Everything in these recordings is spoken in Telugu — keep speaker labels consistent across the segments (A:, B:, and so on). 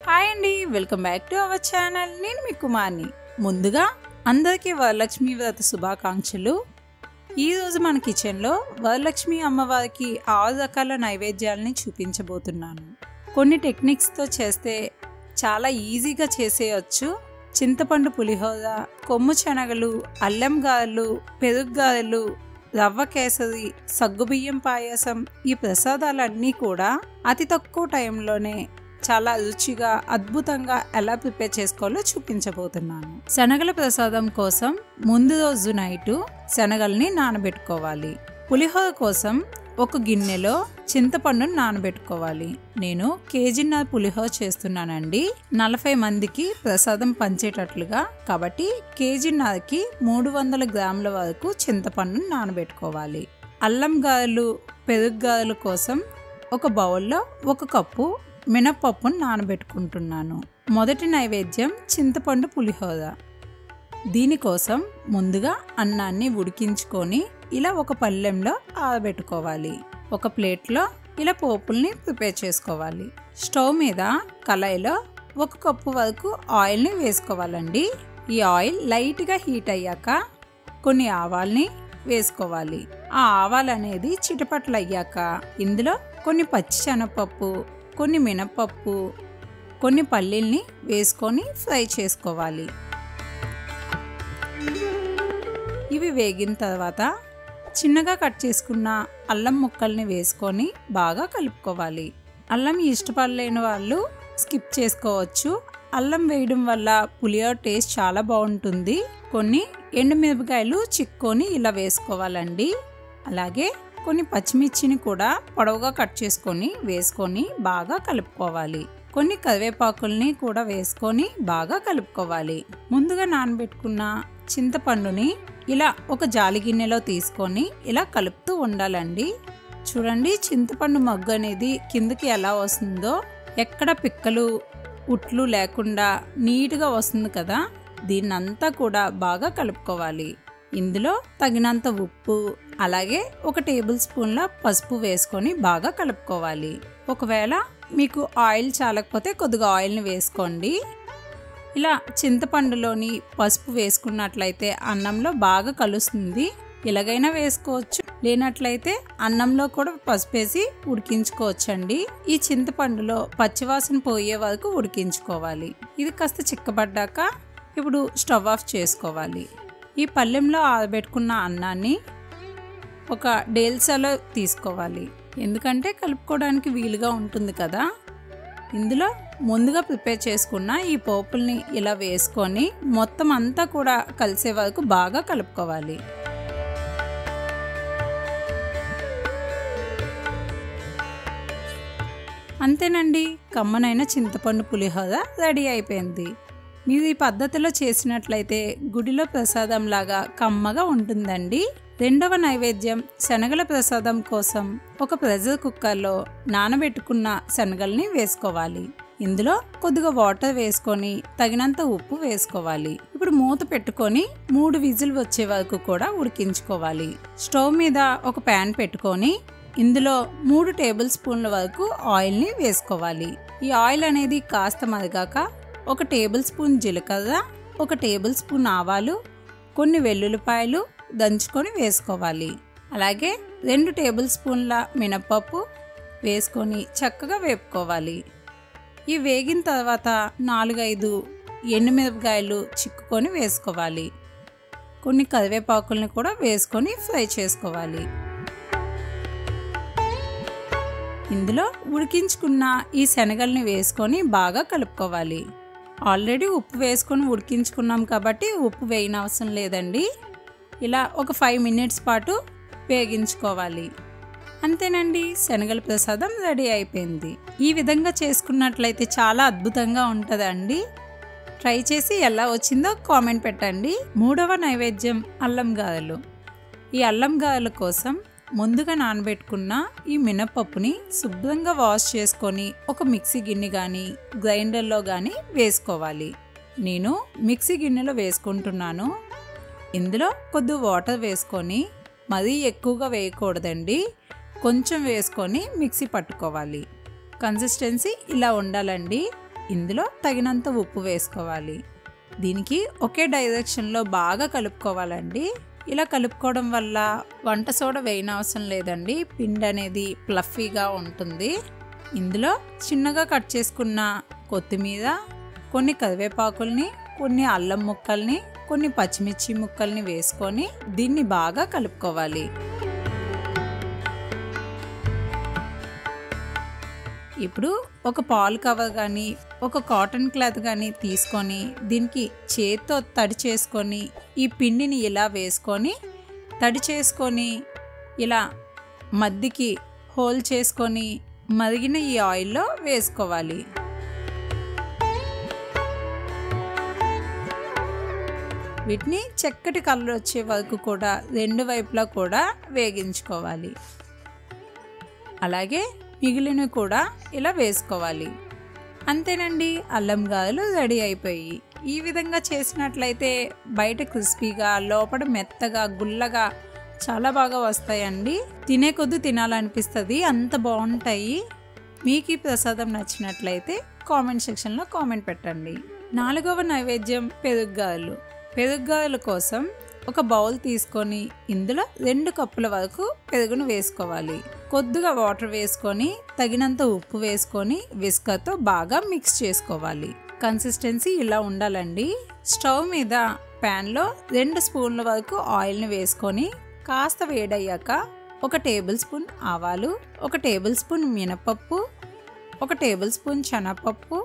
A: హాయ్ అండి, welcome back to our channel. నేను మీ కుమార్ని. ముందుగా అందరికీ వరలక్ష్మి వ్రత శుభాకాంక్షలు. ఈరోజు మన కిచెన్లో వరలక్ష్మి అమ్మవారికి 6 రకాల నైవేద్యాలని చూపించబోతున్నాను. కొన్ని టెక్నిక్స్తో చేస్తే చాలా ఈజీగా చేసేయచ్చు. చింతపండు పులిహోర, కొమ్ము శనగలు, అల్లం గారెలు, పెరుగు గారెలు, రవ్వ కేసరి, సగ్గుబియ్యం పాయసం, ఈ ప్రసాదాలన్నీ కూడా అతి తక్కువ టైంలోనే చాలా రుచిగా అద్భుతంగా ఎలా ప్రిపేర్ చేసుకోవాలో చూపించబోతున్నాను. శనగల ప్రసాదం కోసం ముందు రోజు నైటు శనగల్ని నానబెట్టుకోవాలి. పులిహోర కోసం ఒక గిన్నెలో చింతపండును నానబెట్టుకోవాలి. నేను కేజీన్నర పులిహోర చేస్తున్నానండి. 40 మందికి ప్రసాదం పంచేటట్లుగా, కాబట్టి కేజీన్నరకి 300 గ్రాముల వరకు చింతపండును నానబెట్టుకోవాలి. అల్లం గారెలు, పెరుగు గారెల కోసం ఒక బౌల్లో 1 కప్పు మినప్పప్పును నానబెట్టుకుంటున్నాను. మొదటి నైవేద్యం చింతపండు పులిహోర. దీనికోసం ముందుగా అన్నాన్ని ఉడికించుకొని ఇలా ఒక పళ్ళెంలో ఆరబెట్టుకోవాలి. ఒక ప్లేట్లో ఇలా పోపుల్ని ప్రిపేర్ చేసుకోవాలి. స్టవ్ మీద కళాయిలో 1 కప్పు వరకు ఆయిల్ని వేసుకోవాలండి. ఈ ఆయిల్ లైట్గా హీట్ అయ్యాక కొన్ని ఆవాల్ని వేసుకోవాలి. ఆ ఆవాలు అనేది చిటపట్లు అయ్యాక ఇందులో కొన్ని పచ్చి శనగపప్పు, కొన్ని మినపప్పు, కొన్ని పల్లీల్ని వేసుకొని ఫ్రై చేసుకోవాలి. ఇవి వేగిన తర్వాత చిన్నగా కట్ చేసుకున్న అల్లం ముక్కల్ని వేసుకొని బాగా కలుపుకోవాలి. అల్లం ఇష్టపడలేని వాళ్ళు స్కిప్ చేసుకోవచ్చు. అల్లం వేయడం వల్ల పులిహోర టేస్ట్ చాలా బాగుంటుంది. కొన్ని ఎండుమిరపకాయలు చిక్కొని ఇలా వేసుకోవాలండి. అలాగే కొన్ని పచ్చిమిర్చిని కూడా పొడవుగా కట్ చేసుకొని వేసుకొని బాగా కలుపుకోవాలి. కొన్ని కరివేపాకుల్ని కూడా వేసుకొని బాగా కలుపుకోవాలి. ముందుగా నానబెట్టుకున్న చింతపండుని ఇలా ఒక జాలి గిన్నెలో తీసుకొని ఇలా కలుపుతూ ఉండాలండి. చూడండి, చింతపండు మగ్గు అనేది కిందకి ఎలా వస్తుందో, ఎక్కడ పిక్కలు ఉట్లు లేకుండా నీట్గా వస్తుంది కదా. దీన్నంతా కూడా బాగా కలుపుకోవాలి. ఇందులో తగినంత ఉప్పు, అలాగే 1 టేబుల్ స్పూన్ల పసుపు వేసుకొని బాగా కలుపుకోవాలి. ఒకవేళ మీకు ఆయిల్ చాలకపోతే కొద్దిగా ఆయిల్ని వేసుకోండి. ఇలా చింతపండులోని పసుపు వేసుకున్నట్లయితే అన్నంలో బాగా కలుస్తుంది. ఎలాగైనా వేసుకోవచ్చు, లేనట్లయితే అన్నంలో కూడా పసుపు వేసి ఉడికించుకోవచ్చండి. ఈ చింతపండులో పచ్చివాసన పోయే వరకు ఉడికించుకోవాలి. ఇది కాస్త చిక్కబడ్డాక ఇప్పుడు స్టవ్ ఆఫ్ చేసుకోవాలి. ఈ పళ్ళెంలో ఆరబెట్టుకున్న అన్నాన్ని ఒక డేల్సాలో తీసుకోవాలి. ఎందుకంటే కలుపుకోవడానికి వీలుగా ఉంటుంది కదా. ఇందులో ముందుగా ప్రిపేర్ చేసుకున్న ఈ పోపుల్ని ఇలా వేసుకొని మొత్తం అంతా కూడా కలిసే వరకు బాగా కలుపుకోవాలి. అంతేనండి, కమ్మనైన చింతపండు పులిహోర రెడీ అయిపోయింది. మీరు ఈ పద్ధతిలో చేసినట్లయితే గుడిలో ప్రసాదం లాగా కమ్మగా ఉంటుందండి. రెండవ నైవేద్యం శనగల ప్రసాదం కోసం ఒక ప్రెషర్ కుక్కర్లో నానబెట్టుకున్న శనగల్ని వేసుకోవాలి. ఇందులో కొద్దిగా వాటర్ వేసుకొని తగినంత ఉప్పు వేసుకోవాలి. ఇప్పుడు మూత పెట్టుకొని 3 విజిల్ వచ్చే వరకు కూడా ఉడికించుకోవాలి. స్టవ్ మీద ఒక ప్యాన్ పెట్టుకొని ఇందులో 3 టేబుల్ స్పూన్ల వరకు ఆయిల్ని వేసుకోవాలి. ఈ ఆయిల్ అనేది కాస్త మరిగాక 1 టేబుల్ స్పూన్ జీలకర్ర, 1 టేబుల్ స్పూన్ ఆవాలు, కొన్ని వెల్లుల్లిపాయలు దంచుకొని వేసుకోవాలి. అలాగే 2 టేబుల్ స్పూన్ల మినపప్పు వేసుకొని చక్కగా వేపుకోవాలి. ఇవి వేగిన తర్వాత 4-5 ఎండుమిరపకాయలు చిక్కుకొని వేసుకోవాలి. కొన్ని కరివేపాకుల్ని కూడా వేసుకొని ఫ్రై చేసుకోవాలి. ఇందులో ఉడికించుకున్న ఈ శనగల్ని వేసుకొని బాగా కలుపుకోవాలి. ఆల్రెడీ ఉప్పు వేసుకొని ఉడికించుకున్నాం కాబట్టి ఉప్పు వేయనవసరం లేదండి. ఇలా ఒక 5 మినిట్స్ పాటు వేగించుకోవాలి. అంతేనండి, శనగల ప్రసాదం రెడీ అయిపోయింది. ఈ విధంగా చేసుకున్నట్లయితే చాలా అద్భుతంగా ఉంటుందండి. ట్రై చేసి ఎలా వచ్చిందో కామెంట్ పెట్టండి. మూడవ నైవేద్యం అల్లం గారెలు. ఈ అల్లం గారెల కోసం ముందుగా నానబెట్టుకున్న ఈ మినపప్పుని శుభ్రంగా వాష్ చేసుకొని ఒక మిక్సీ గిన్నె కానీ గ్రైండర్లో కానీ వేసుకోవాలి. నేను మిక్సీ గిన్నెలో వేసుకుంటున్నాను. ఇందులో కొద్ది వాటర్ వేసుకొని, మరీ ఎక్కువగా వేయకూడదండి, కొంచెం వేసుకొని మిక్సీ పట్టుకోవాలి. కన్సిస్టెన్సీ ఇలా ఉండాలండి. ఇందులో తగినంత ఉప్పు వేసుకోవాలి. దీనికి ఒకే డైరెక్షన్లో బాగా కలుపుకోవాలండి. ఇలా కలుపుకోవడం వల్ల వంట సోడా వేయనవసరం లేదండి. పిండి అనేది ఫ్లఫీగా ఉంటుంది. ఇందులో చిన్నగా కట్ చేసుకున్న కొత్తిమీర, కొన్ని కరివేపాకుల్ని, కొన్ని అల్లం ముక్కల్ని, కొన్ని పచ్చిమిర్చి ముక్కల్ని వేసుకొని దీన్ని బాగా కలుపుకోవాలి. ఇప్పుడు ఒక పాలు కవర్ కానీ ఒక కాటన్ క్లాత్ కానీ తీసుకొని దీనికి చేత్తో తడి చేసుకొని ఈ పిండిని ఇలా వేసుకొని తడి చేసుకొని ఇలా మధ్యకి హోల్ చేసుకొని మరిగిన ఈ ఆయిల్లో వేసుకోవాలి. వీటిని చక్కటి కలర్ వచ్చే వరకు కూడా రెండు వైపులా కూడా వేగించుకోవాలి. అలాగే మిగిలినవి కూడా ఇలా వేసుకోవాలి. అంతేనండి, అల్లం గారెలు రెడీ అయిపోయి. ఈ విధంగా చేసినట్లయితే బయట క్రిస్పీగా, లోపల మెత్తగా, గుల్లగా చాలా బాగా వస్తాయండి. తినే కొద్ది తినాలనిపిస్తుంది, అంత బాగుంటాయి. మీకు ఈ ప్రసాదం నచ్చినట్లయితే కామెంట్ సెక్షన్లో కామెంట్ పెట్టండి. 4వ నైవేద్యం పెరుగు గారెలు. పెరుగు గారెల కోసం ఒక బౌల్ తీసుకొని ఇందులో 2 కప్పుల వరకు పెరుగును వేసుకోవాలి. కొద్దిగా వాటర్ వేసుకొని తగినంత ఉప్పు వేసుకొని విస్కర్తో బాగా మిక్స్ చేసుకోవాలి. కన్సిస్టెన్సీ ఇలా ఉండాలండి. స్టవ్ మీద ప్యాన్లో 2 స్పూన్ల వరకు ఆయిల్ని వేసుకొని కాస్త వేడయ్యాక 1 టేబుల్ స్పూన్ ఆవాలు, 1 టేబుల్ స్పూన్ మినపప్పు, 1 టేబుల్ స్పూన్ శనగపప్పు,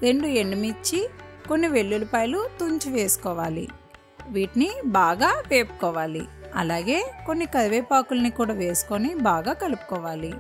A: 2 ఎండుమిర్చి, కొన్ని వెల్లుల్లిపాయలు తుంచి వేసుకోవాలి. వీటిని బాగా వేపుకోవాలి. అలాగే కొన్ని కరివేపాకుల్ని కూడా వేసుకొని బాగా కలుపుకోవాలి.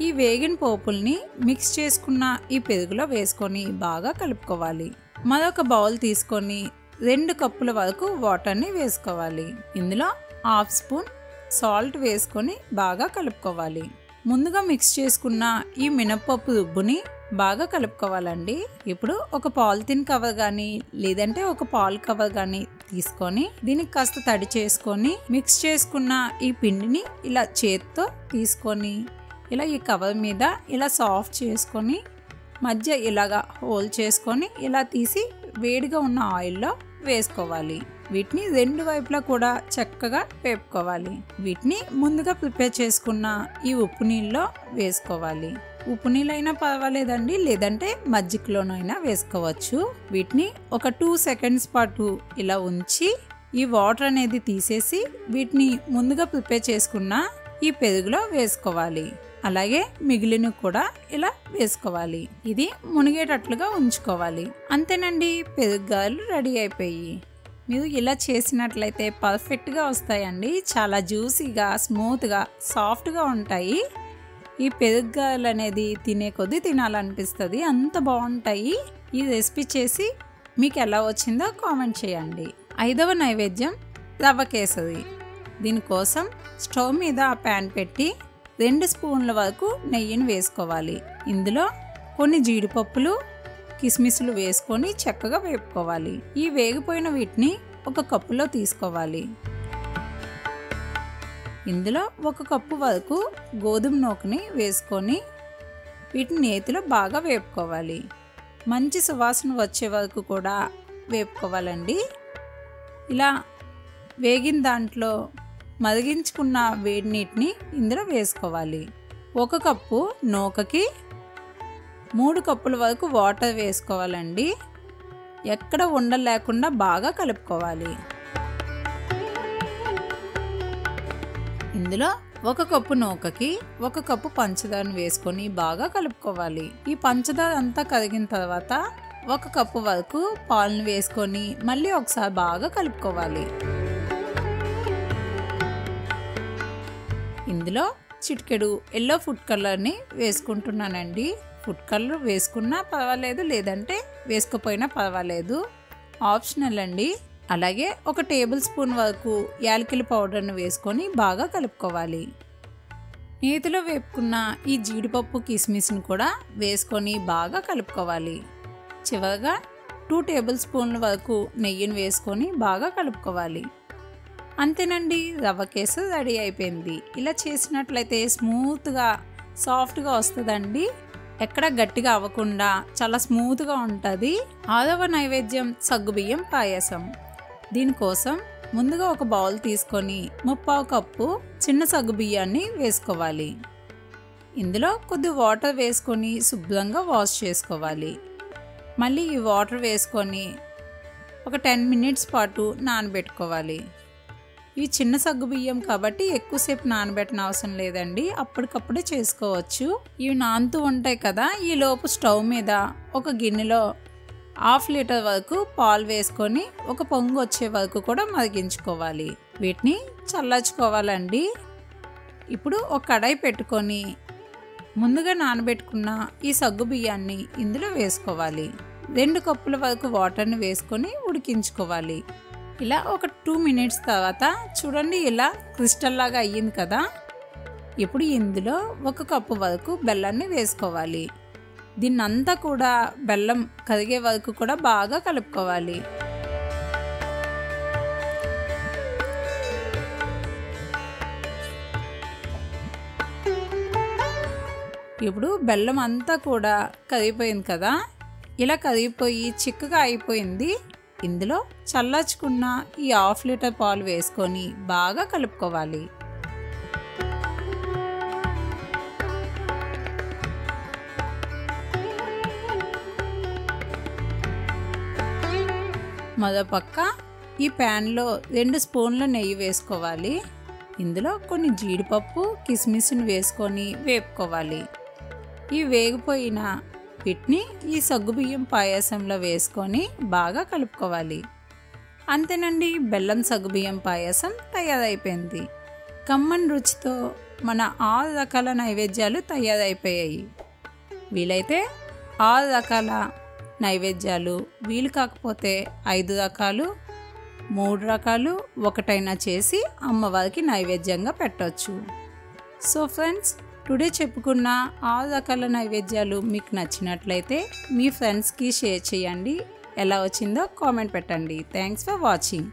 A: ఈ వేగిన పోపుల్ని మిక్స్ చేసుకున్న ఈ పెరుగులో వేసుకొని బాగా కలుపుకోవాలి. మరొక బౌల్ తీసుకొని 2 కప్పుల వరకు వాటర్ని వేసుకోవాలి. ఇందులో 1/2 స్పూన్ సాల్ట్ వేసుకొని బాగా కలుపుకోవాలి. ముందుగా మిక్స్ చేసుకున్న ఈ మినపప్పు రుబ్బుని బాగా కలుపుకోవాలండి. ఇప్పుడు ఒక పాలిథిన్ కవర్ కానీ లేదంటే ఒక పాల్ కవర్ కానీ తీసుకొని దీనికి కాస్త తడి చేసుకొని మిక్స్ చేసుకున్న ఈ పిండిని ఇలా చేత్తో తీసుకొని ఇలా ఈ కవర్ మీద ఇలా సాఫ్ట్ చేసుకొని మధ్య ఇలాగా హోల్ చేసుకొని ఇలా తీసి వేడిగా ఉన్న ఆయిల్లో వేసుకోవాలి. వీటిని 2 వైపులా కూడా చక్కగా వేపుకోవాలి. వీటిని ముందుగా ప్రిపేర్ చేసుకున్న ఈ ఉప్పు నీళ్ళలో వేసుకోవాలి. ఉప్పు నీళ్ళైనా పర్వాలేదండి, లేదంటే మజ్జిగలోనైనా వేసుకోవచ్చు. వీటిని ఒక 2 సెకండ్స్ పాటు ఇలా ఉంచి ఈ వాటర్ అనేది తీసేసి వీటిని ముందుగా ప్రిపేర్ చేసుకున్న ఈ పెరుగులో వేసుకోవాలి. అలాగే మిగిలిన కూడా ఇలా వేసుకోవాలి. ఇది మునిగేటట్లుగా ఉంచుకోవాలి. అంతేనండి, పెరుగు గారెలు రెడీ అయిపోయి. మీరు ఇలా చేసినట్లయితే పర్ఫెక్ట్గా వస్తాయండి. చాలా జ్యూసీగా, స్మూత్గా, సాఫ్ట్గా ఉంటాయి. ఈ పెరుగు గారెలు అనేది తినే కొద్దీ తినాలనిపిస్తుంది, అంత బాగుంటాయి. ఈ రెసిపీ చేసి మీకు ఎలా వచ్చిందో కామెంట్ చేయండి. 5వ నైవేద్యం రవ్వ కేసరి. దీనికోసం స్టవ్ మీద ప్యాన్ పెట్టి 2 స్పూన్ల వరకు నెయ్యిని వేసుకోవాలి. ఇందులో కొన్ని జీడిపప్పులు, కిస్మిస్లు వేసుకొని చక్కగా వేపుకోవాలి. ఈ వేగిపోయిన వీటిని ఒక కప్పులో తీసుకోవాలి. ఇందులో 1 కప్పు వరకు గోధుమ నూకని వేసుకొని వీటిని నేతిలో బాగా వేపుకోవాలి. మంచి సువాసన వచ్చే వరకు కూడా వేపుకోవాలండి. ఇలా వేగిన దాంట్లో మరిగించుకున్న వేడి నీటిని ఇందులో వేసుకోవాలి. 1 కప్పు నూకకి 3 కప్పుల వరకు వాటర్ వేసుకోవాలండి. ఎక్కడ ఉండలు లేకుండా బాగా కలుపుకోవాలి. ఇందులో 1 కప్పు నూకకి 1 కప్పు పంచదారను వేసుకొని బాగా కలుపుకోవాలి. ఈ పంచదార అంతా కరిగిన తర్వాత 1 కప్పు వరకు పాలను వేసుకొని మళ్ళీ ఒకసారి బాగా కలుపుకోవాలి. ఇందులో చిటికెడు ఎల్లో ఫుడ్ కలర్ని వేసుకుంటున్నానండి. ఫుడ్ కలర్ వేసుకున్నా పర్వాలేదు, లేదంటే వేసుకోపోయినా పర్వాలేదు, ఆప్షనల్ అండి. అలాగే 1 టేబుల్ స్పూన్ వరకు యాలకుల పౌడర్ను వేసుకొని బాగా కలుపుకోవాలి. నేతిలో వేపుకున్న ఈ జీడిపప్పు, కిస్మిస్ని కూడా వేసుకొని బాగా కలుపుకోవాలి. చివరగా 2 టేబుల్ స్పూన్ల వరకు నెయ్యిని వేసుకొని బాగా కలుపుకోవాలి. అంతేనండి, రవ్వ కేసరి రెడీ అయిపోయింది. ఇలా చేసినట్లయితే స్మూత్గా, సాఫ్ట్గా వస్తుందండి. ఎక్కడ గట్టిగా అవ్వకుండా చాలా స్మూత్గా ఉంటుంది. 6వ నైవేద్యం సగ్గుబియ్యం పాయసం. దీనికోసం ముందుగా ఒక బౌల్ తీసుకొని 3/4 కప్పు చిన్న సగ్గుబియ్యాన్ని వేసుకోవాలి. ఇందులో కొద్ది వాటర్ వేసుకొని శుభ్రంగా వాష్ చేసుకోవాలి. మళ్ళీ ఈ వాటర్ వేసుకొని ఒక 10 మినిట్స్ పాటు నానబెట్టుకోవాలి. ఇవి చిన్న సగ్గుబియ్యం కాబట్టి ఎక్కువసేపు నానబెట్టిన అవసరం లేదండి, అప్పటికప్పుడే చేసుకోవచ్చు. ఇవి నానుతూ ఉంటాయి కదా, ఈ లోపు స్టవ్ మీద ఒక గిన్నెలో 1/2 లీటర్ వరకు పాలు వేసుకొని ఒక పొంగు వచ్చే వరకు కూడా మరిగించుకోవాలి. వీటిని చల్లార్చుకోవాలండి. ఇప్పుడు ఒక కడాయి పెట్టుకొని ముందుగా నానబెట్టుకున్న ఈ సగ్గుబియ్యాన్ని ఇందులో వేసుకోవాలి. 2 కప్పుల వరకు వాటర్ని వేసుకొని ఉడికించుకోవాలి. ఇలా ఒక 2 మినిట్స్ తర్వాత చూడండి, ఇలా క్రిస్టల్ లాగా అయ్యింది కదా. ఇప్పుడు ఇందులో 1 కప్పు వరకు బెల్లాన్ని వేసుకోవాలి. దీన్నంతా కూడా బెల్లం కరిగే వరకు కూడా బాగా కలుపుకోవాలి. ఇప్పుడు బెల్లం అంతా కూడా కరిగిపోయింది కదా. ఇలా కరిగిపోయి చిక్కగా అయిపోయింది. ఇందులో చల్లార్చుకున్న ఈ 1/2 లీటర్ పాలు వేసుకొని బాగా కలుపుకోవాలి. మరోపక్క ఈ ప్యాన్లో 2 స్పూన్ల నెయ్యి వేసుకోవాలి. ఇందులో కొన్ని జీడిపప్పు కిస్మిస్ని వేసుకొని వేపుకోవాలి. ఈ వేగిపోయిన వీటిని ఈ సగ్గుబియ్యం పాయసంలో వేసుకొని బాగా కలుపుకోవాలి. అంతేనండి, బెల్లం సగ్గుబియ్యం పాయసం తయారైపోయింది. కమ్మని రుచితో మన 6 రకాల నైవేద్యాలు తయారైపోయాయి. వీలైతే 6 రకాల నైవేద్యాలు, వీలు కాకపోతే 5 రకాలు, 3 రకాలు ఒకటైనా చేసి అమ్మవారికి నైవేద్యంగా పెట్టవచ్చు. సో ఫ్రెండ్స్, టుడే చెప్పుకున్న 6 రకాల నైవేద్యాలు మీకు నచ్చినట్లయితే మీ ఫ్రెండ్స్కి షేర్ చేయండి. ఎలా వచ్చిందో కామెంట్ పెట్టండి. Thanks for watching.